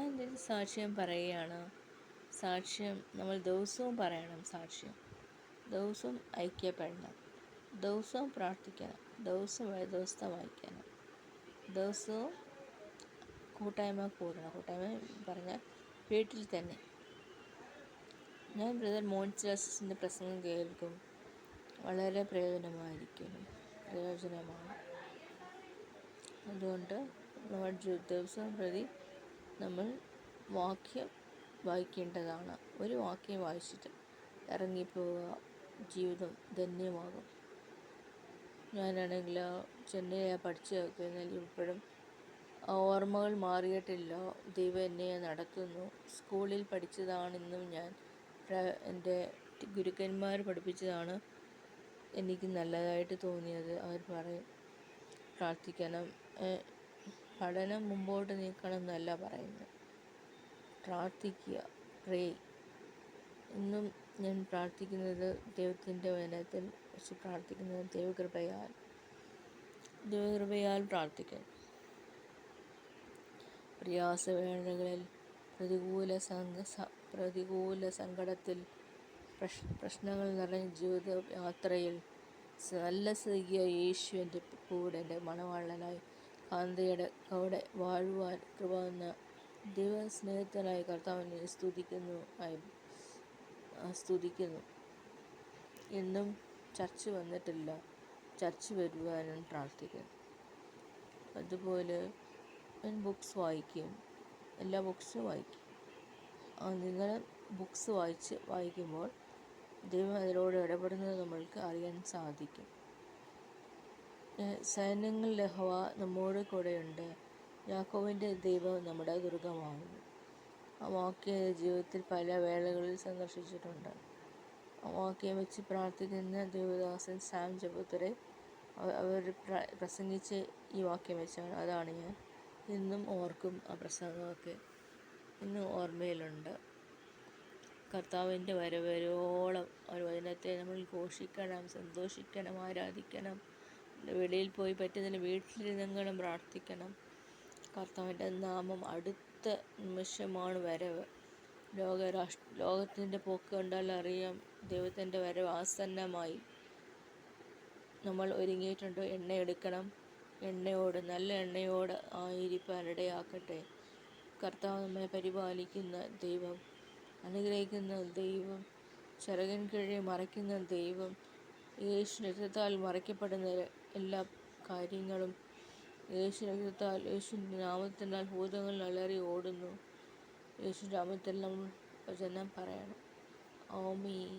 ഞാൻ സാക്ഷ്യം പറയുകയാണ്. സാക്ഷ്യം നമ്മൾ ദിവസവും പറയണം. സാക്ഷ്യം ദിവസവും ഐക്യപ്പെടണം, ദിവസവും പ്രാർത്ഥിക്കണം, ദിവസവും വേദപുസ്തകം വായിക്കണം, ദിവസവും കൂട്ടായ്മ കൂടണം. കൂട്ടായ്മ പറഞ്ഞാൽ വീട്ടിൽ തന്നെ. ഞാൻ ബ്രദർ മോൻസിലാസിൻ്റെ പ്രസംഗം കേൾക്കും. വളരെ പ്രയോജനമാണ്. അതുകൊണ്ട് നമ്മൾ ദിവസം പ്രതി നമ്മൾ വാക്യം വായിക്കേണ്ടതാണ്. ഒരു വാക്യം വായിച്ചിട്ട് ഇറങ്ങിപ്പോവുക, ജീവിതം ധന്യമാകും. ഞാനാണെങ്കിൽ ചെന്നൈ പഠിച്ചു കഴിഞ്ഞാൽ ഇപ്പോഴും ഓർമ്മകൾ മാറിയിട്ടില്ല. ദൈവം എന്നെ നടത്തുന്നു. സ്കൂളിൽ പഠിച്ചതാണെന്നും ഞാൻ എൻ്റെ ഗുരുക്കന്മാർ പഠിപ്പിച്ചതാണ് എനിക്ക് നല്ലതായിട്ട് തോന്നിയത്. അവർ പറയും പ്രാർത്ഥിക്കണം, പഠനം മുമ്പോട്ട് നീക്കണം എന്നല്ല പറയുന്നത്, പ്രാർത്ഥിക്കുക, പ്രേ. ഇന്നും ഞാൻ പ്രാർത്ഥിക്കുന്നത് ദൈവത്തിൻ്റെ വചനത്തിൽ വെച്ച് പ്രാർത്ഥിക്കുന്നത് ദൈവകൃപയാൽ പ്രാർത്ഥിക്കുന്നു. പ്രയാസവേളകളിൽ, പ്രതികൂല സങ്കടത്തിൽ, പ്രശ്നങ്ങൾ നിറഞ്ഞ ജീവിത യാത്രയിൽ നല്ല സ്നേഹിയ യേശു എൻ്റെ കൂടെ, എൻ്റെ മണവാളനായി കാന്തയുടെ കൂടെ വാഴുവാൻ കൃപ എന്ന ദൈവസ്നേഹത്തിനായി കർത്താവിനെ സ്തുതിക്കുന്നു. എന്നും ചർച്ച് വന്നിട്ടില്ല, ചർച്ച് വരുവാനും പ്രാർത്ഥിക്കുന്നു. അതുപോലെ ഞാൻ ബുക്സ് വായിക്കും, എല്ലാ ബുക്സും വായിക്കും. നിങ്ങൾ ബുക്സ് വായിക്കുമ്പോൾ ദൈവം അതിനോട് ഇടപെടുന്നത് നമ്മൾക്ക് അറിയാൻ സാധിക്കും. സൈന്യങ്ങളുടെ യഹോവ നമ്മോട് കൂടെയുണ്ട്, യാക്കോബിൻ്റെ ദൈവം നമ്മുടെ ദുർഗമാകുന്നു. ആ വാക്യം ജീവിതത്തിൽ പല വേളകളിൽ സന്ദർശിച്ചിട്ടുണ്ട്. ആ വാക്യം വെച്ച് പ്രാർത്ഥിക്കുന്ന ദേവദാസൻ സാം ജപുത്തരെ അവർ പ്രസംഗിച്ച ഈ വാക്യം വെച്ചാണ്. അതാണ് ഞാൻ ഇന്നും ഓർക്കും. ആ പ്രസംഗമൊക്കെ ഇന്നും ഓർമ്മയിലുണ്ട്. കർത്താവിൻ്റെ വരവരോളം ഒരു വചനത്തെ നമ്മൾ ഘോഷിക്കണം, സന്തോഷിക്കണം, ആരാധിക്കണം. വെളിയിൽ പോയി പറ്റുന്നതിന് വീട്ടിലിരുന്നെങ്കിലും പ്രാർത്ഥിക്കണം. കർത്താവിൻ്റെ നാമം അടുത്ത നിമിഷമാണ് വരവ്. ലോകത്തിൻ്റെ പോക്ക് കണ്ടാൽ അറിയാം ദൈവത്തിൻ്റെ വരവ് ആസന്നമായി. നമ്മൾ ഒരുങ്ങിയിട്ടുണ്ടോ? എണ്ണ എടുക്കണം. നല്ല എണ്ണയോട് ആയിരിക്കാൻ ഇടയാക്കട്ടെ. കർത്താവ് നമ്മെ പരിപാലിക്കുന്ന ദൈവം, അനുഗ്രഹിക്കുന്ന ദൈവം, ചിറകിൻ കീഴിൽ മറയ്ക്കുന്ന ദൈവം, യേശു രക്തത്താൽ മറയ്ക്കപ്പെടുന്ന എല്ലാ കാര്യങ്ങളും യേശു നാമത്തിനാൽ ഭൂതങ്ങൾ അലറി ഓടുന്നു. യേശു നാമത്തിൽ നമ്മൾ വചനം പറയണം. ആമീൻ.